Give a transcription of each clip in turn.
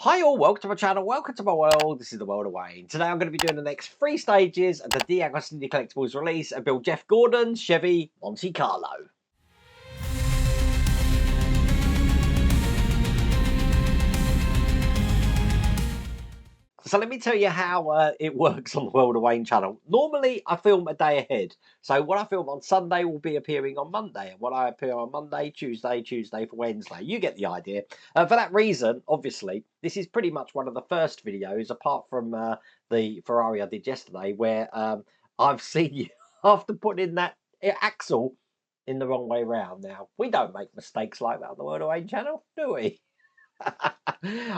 Hi all, welcome to my channel, welcome to my world. This is the world of Wayne. Today I'm going to be doing the next 3 stages of the Deagostini Collectibles release and build Jeff Gordon's Chevy Monte Carlo. So let me tell you how it works on the World of Wayne channel. Normally I film a day ahead. So what I film on Sunday will be appearing on Monday. And what I appear on Monday, Tuesday for Wednesday. You get the idea. For that reason, obviously, this is pretty much one of the first videos, apart from the Ferrari I did yesterday, where I've seen you after putting in that axle in the wrong way round. Now, we don't make mistakes like that on the World of Wayne channel, do we?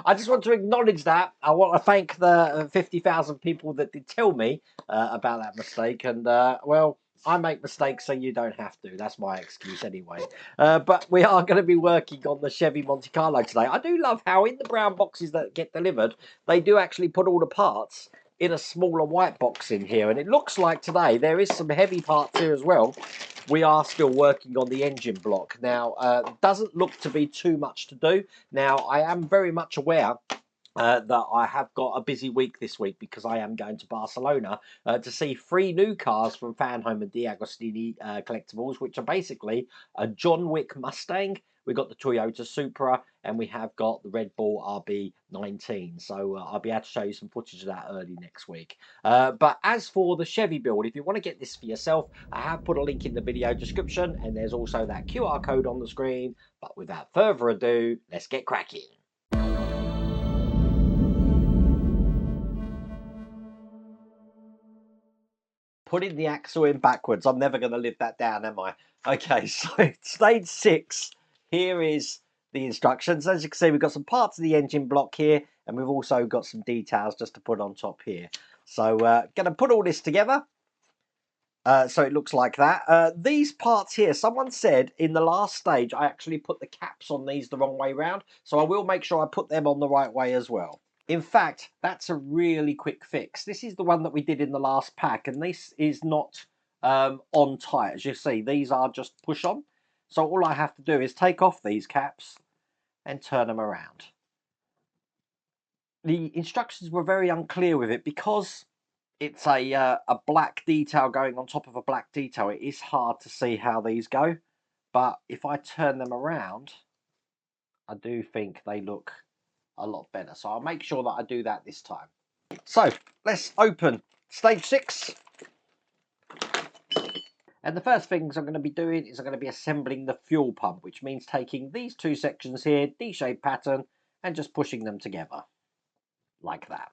I just want to acknowledge that. I want to thank the 50,000 people that did tell me about that mistake. And, well, I make mistakes so you don't have to. That's my excuse anyway. But we are going to be working on the Chevy Monte Carlo today. I do love how in the brown boxes that get delivered, they do actually put all the parts in a smaller white box in here. And it looks like today there is some heavy parts here as well. We are still working on the engine block. Now, doesn't look to be too much to do. Now, I am very much aware that I have got a busy week this week because I am going to Barcelona to see 3 new cars from Fanhome and Deagostini Collectibles, which are basically a John Wick Mustang. We've got the Toyota Supra and we have got the Red Bull RB19. So I'll be able to show you some footage of that early next week. But as for the Chevy build, if you want to get this for yourself, I have put a link in the video description and there's also that QR code on the screen. But without further ado, let's get cracking. Putting the axle in backwards. I'm never going to live that down, am I? Okay, so stage 6. Here is the instructions. As you can see, we've got some parts of the engine block here, and we've also got some details just to put on top here. So, going to put all this together. So it looks like that. These parts here, someone said in the last stage, I actually put the caps on these the wrong way round. So I will make sure I put them on the right way as well. In fact, that's a really quick fix. This is the one that we did in the last pack, and this is not on tight. As you see, these are just push on. So all I have to do is take off these caps and turn them around. The instructions were very unclear with it because it's a black detail going on top of a black detail. It is hard to see how these go, but if I turn them around, I do think they look a lot better. So I'll make sure that I do that this time. So let's open stage 6. And the first things I'm going to be doing is I'm going to be assembling the fuel pump, which means taking these 2 sections here, D-shaped pattern, and just pushing them together like that.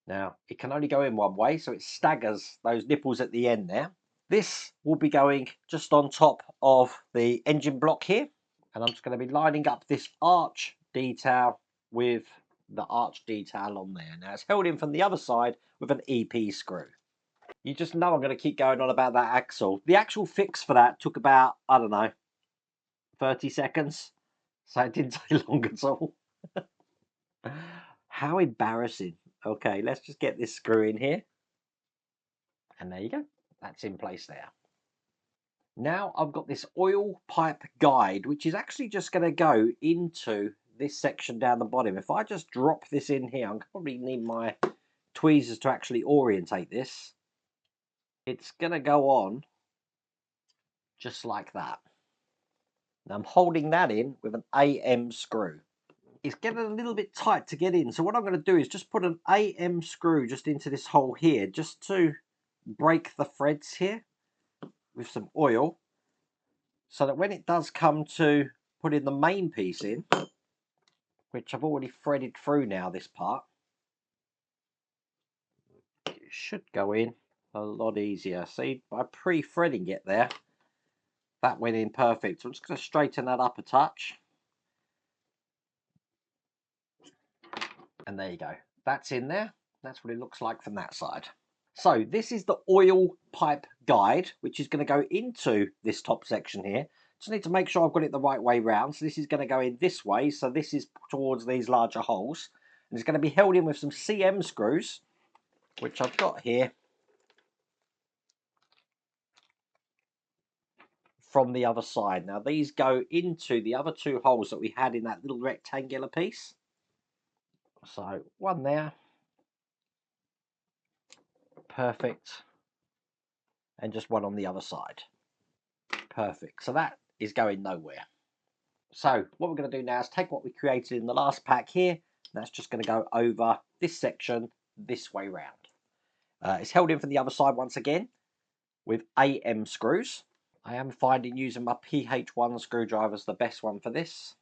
Now, it can only go in one way, so it staggers those nipples at the end there. This will be going just on top of the engine block here. And I'm just going to be lining up this arch detail with the arch detail on there. Now, it's held in from the other side with an EP screw. You just know I'm going to keep going on about that axle. The actual fix for that took about, I don't know, 30 seconds. So it didn't take long at all. How embarrassing. Okay, let's just get this screw in here. And there you go. That's in place there. Now I've got this oil pipe guide, which is actually just going to go into this section down the bottom. If I just drop this in here, I'm probably need my tweezers to actually orientate this. It's going to go on just like that. Now I'm holding that in with an AM screw. It's getting a little bit tight to get in. So what I'm going to do is just put an AM screw just into this hole here, just to break the threads here with some oil, so that when it does come to putting the main piece in, which I've already threaded through now, this part, it should go in a lot easier. See, by pre-threading it there, that went in perfect. So I'm just going to straighten that up a touch. And there you go. That's in there. That's what it looks like from that side. So this is the oil pipe guide, which is going to go into this top section here. Just need to make sure I've got it the right way round. So this is going to go in this way. So this is towards these larger holes. And it's going to be held in with some CM screws, which I've got here from the other side. Now these go into the other 2 holes that we had in that little rectangular piece. So one there, perfect, and just one on the other side, perfect. So that is going nowhere. So what we're going to do now is take what we created in the last pack here, and that's just going to go over this section this way round. It's held in from the other side once again with AM screws. I am finding using my PH1 screwdrivers the best one for this.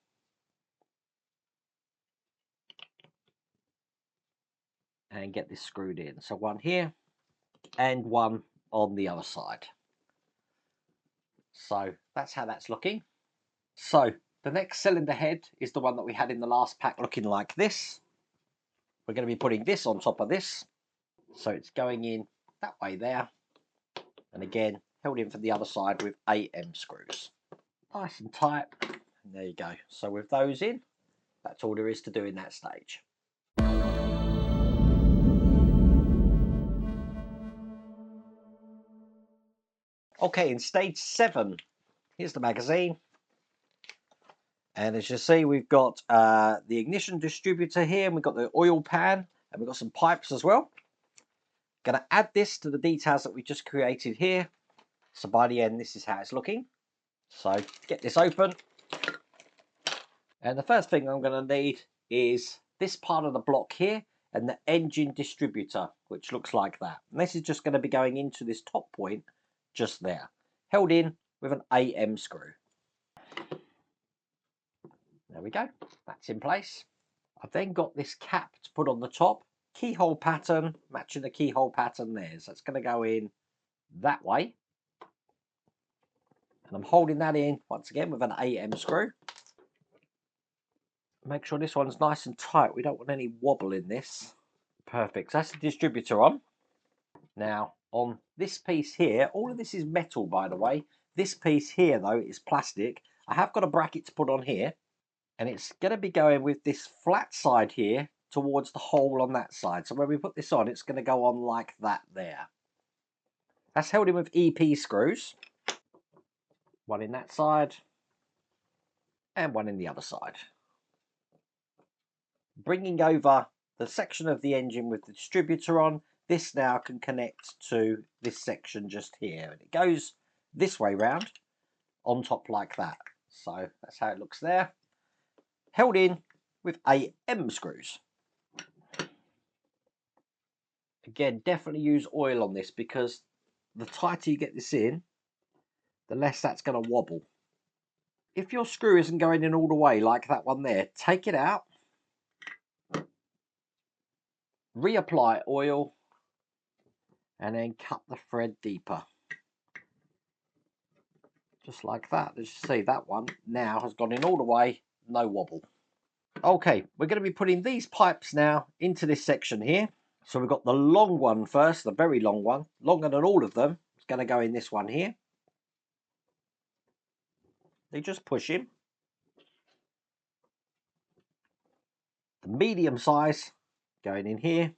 And get this screwed in. So one here and one on the other side. So that's how that's looking. So the next cylinder head is the one that we had in the last pack, looking like this. We're going to be putting this on top of this. So it's going in that way there. And again, held in from the other side with AM screws. Nice and tight. And there you go. So with those in, that's all there is to do in that stage. Okay, in stage 7, here's the magazine. And as you see, we've got the ignition distributor here, and we've got the oil pan, and we've got some pipes as well. Going to add this to the details that we just created here. So by the end, this is how it's looking. So get this open. And the first thing I'm going to need is this part of the block here and the engine distributor, which looks like that. And this is just going to be going into this top point just there, held in with an AM screw. There we go, that's in place. I've then got this cap to put on the top, keyhole pattern, matching the keyhole pattern there. So it's going to go in that way. And I'm holding that in once again with an AM screw. Make sure this one's nice and tight. We don't want any wobble in this. Perfect, so that's the distributor on. Now on this piece here, all of this is metal by the way. This piece here though is plastic. I have got a bracket to put on here. And it's going to be going with this flat side here towards the hole on that side. So when we put this on, it's going to go on like that there. That's held in with EP screws. One in that side and one in the other side. Bringing over the section of the engine with the distributor on, this now can connect to this section just here. And it goes this way round on top like that. So that's how it looks there. Held in with AM screws. Again, definitely use oil on this because the tighter you get this in, the less that's going to wobble. If your screw isn't going in all the way like that one there, take it out, reapply oil, and then cut the thread deeper. Just like that. As you see, that one now has gone in all the way, no wobble. Okay, we're going to be putting these pipes now into this section here. So we've got the long one first, the very long one, longer than all of them. It's going to go in this one here. They just push him. The medium size going in here.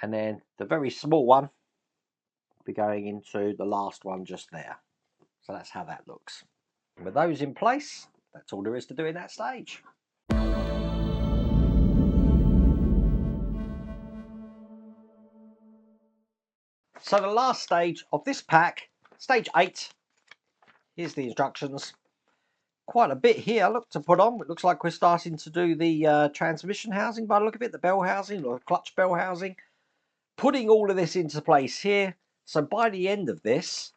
And then the very small one will be going into the last one just there. So that's how that looks. And with those in place, that's all there is to do in that stage. So the last stage of this pack, stage 8, here's the instructions. Quite a bit here, look, to put on. It looks like we're starting to do the transmission housing by the look of it, the bell housing or clutch bell housing. Putting all of this into place here. So by the end of this,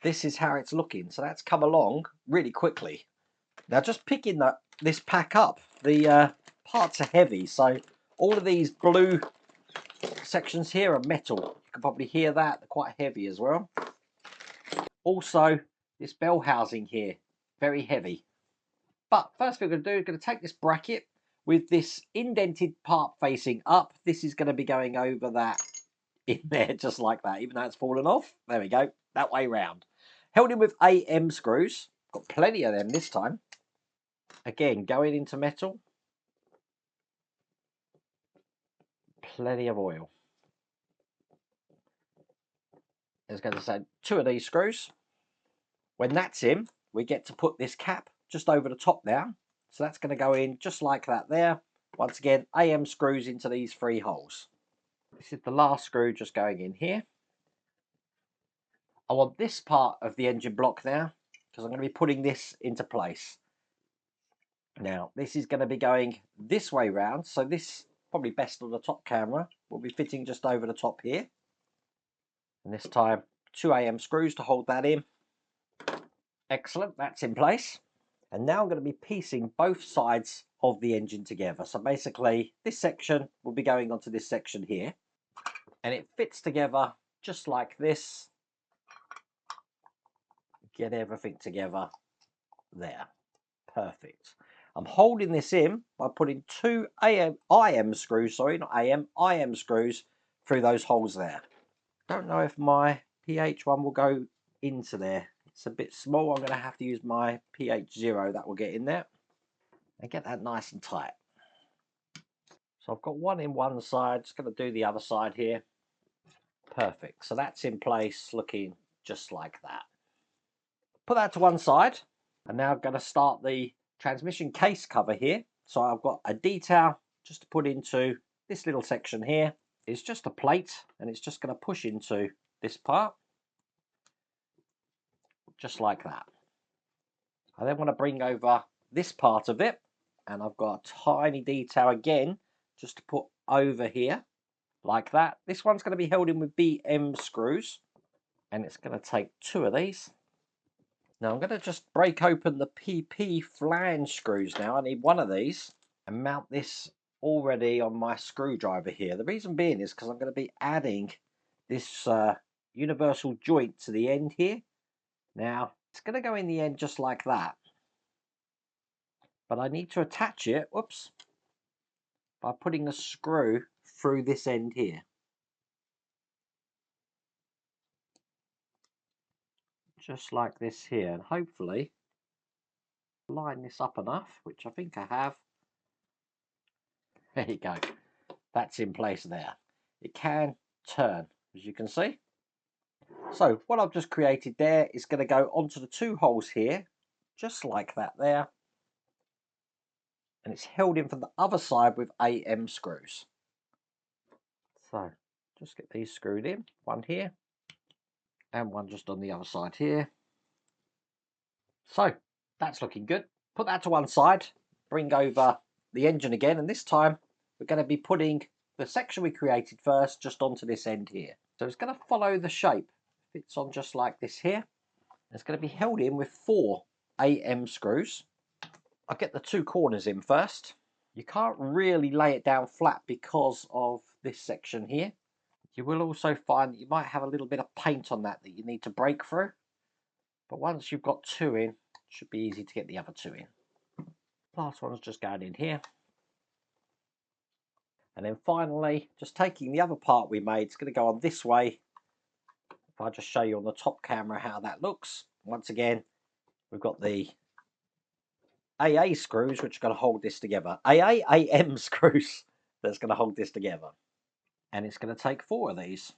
this is how it's looking. So that's come along really quickly. Now just picking this pack up, the parts are heavy. So all of these blue sections here are metal. You can probably hear that. They're quite heavy as well. Also, this bell housing here, very heavy. But first thing we're going to do is going to take this bracket with this indented part facing up. This is going to be going over that in there just like that, even though it's fallen off. There we go, that way round. Held in with AM screws. Got plenty of them this time. Again, going into metal. Plenty of oil. There's going to say 2 of these screws. When that's in, we get to put this cap just over the top now. So that's going to go in just like that there. once again, AM screws into these 3 holes. This is the last screw just going in here. I want this part of the engine block now, because I'm going to be putting this into place. Now, this is going to be going this way round, so this, probably best on the top camera, will be fitting just over the top here. And this time, 2 AM screws to hold that in. Excellent, that's in place. And now I'm going to be piecing both sides of the engine together. So basically, this section will be going onto this section here. And it fits together just like this. Get everything together there. Perfect. I'm holding this in by putting 2 IM screws, sorry, not AM, IM screws through those holes there. Don't know if my PH one will go into there. It's a bit small. I'm going to have to use my PH0 that will get in there and get that nice and tight. So I've got one in one side, just going to do the other side here. Perfect. So that's in place, looking just like that. Put that to one side. And now I'm going to start the transmission case cover here. So I've got a detail just to put into this little section here. It's just a plate, and it's just going to push into this part. Just like that. I then want to bring over this part of it, and I've got a tiny detail again just to put over here like that. This one's going to be held in with BM screws, and it's going to take 2 of these. Now I'm going to just break open the PP flange screws now. I need 1 of these and mount this already on my screwdriver here. The reason being is because I'm going to be adding this universal joint to the end here. Now it's going to go in the end just like that, but I need to attach it, whoops, by putting a screw through this end here. Just like this here, and hopefully line this up enough, which I think I have. There you go. That's in place there. It can turn, as you can see. So what I've just created there is going to go onto the 2 holes here, just like that there. And it's held in from the other side with AM screws. So just get these screwed in, 1 here and 1 just on the other side here. So that's looking good. Put that to one side, bring over the engine again, and this time we're going to be putting the section we created first just onto this end here. So it's going to follow the shape. Fits on just like this here. It's going to be held in with 4 AM screws. I'll get the 2 corners in first. You can't really lay it down flat because of this section here. You will also find that you might have a little bit of paint on that you need to break through. But once you've got 2 in, it should be easy to get the other 2 in. Last one's just going in here. And then finally, just taking the other part we made, it's going to go on this way. If I just show you on the top camera how that looks. Once again, we've got the AA screws, which are going to hold this together. AM screws that's going to hold this together. And it's going to take 4 of these.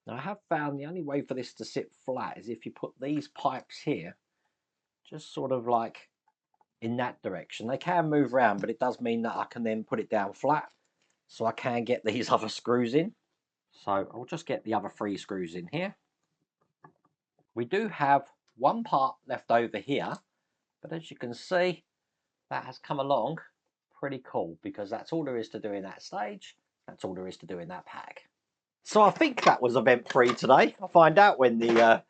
Now I have found the only way for this to sit flat is if you put these pipes here, just sort of like in that direction. They can move around, but it does mean that I can then put it down flat, so I can get these other screws in. So I'll just get the other 3 screws in here. We do have 1 part left over here, but as you can see, that has come along pretty cool, because that's all there is to do in that stage. That's all there is to do in that pack. So I think that was event 3 today. I'll find out when the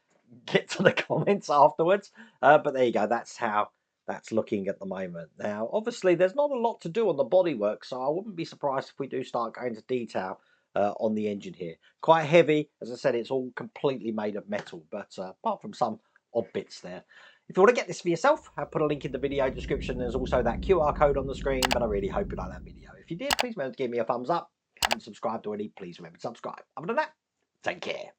get to the comments afterwards. But there you go. That's how that's looking at the moment. Now, obviously, there's not a lot to do on the bodywork, so I wouldn't be surprised if we do start going into detail on the engine here. Quite heavy. As I said, it's all completely made of metal, but apart from some odd bits there. If you want to get this for yourself, I'll put a link in the video description. There's also that QR code on the screen, but I really hope you like that video. If you did, please remember to give me a thumbs up. If you haven't subscribed already, please remember to subscribe. Other than that, take care.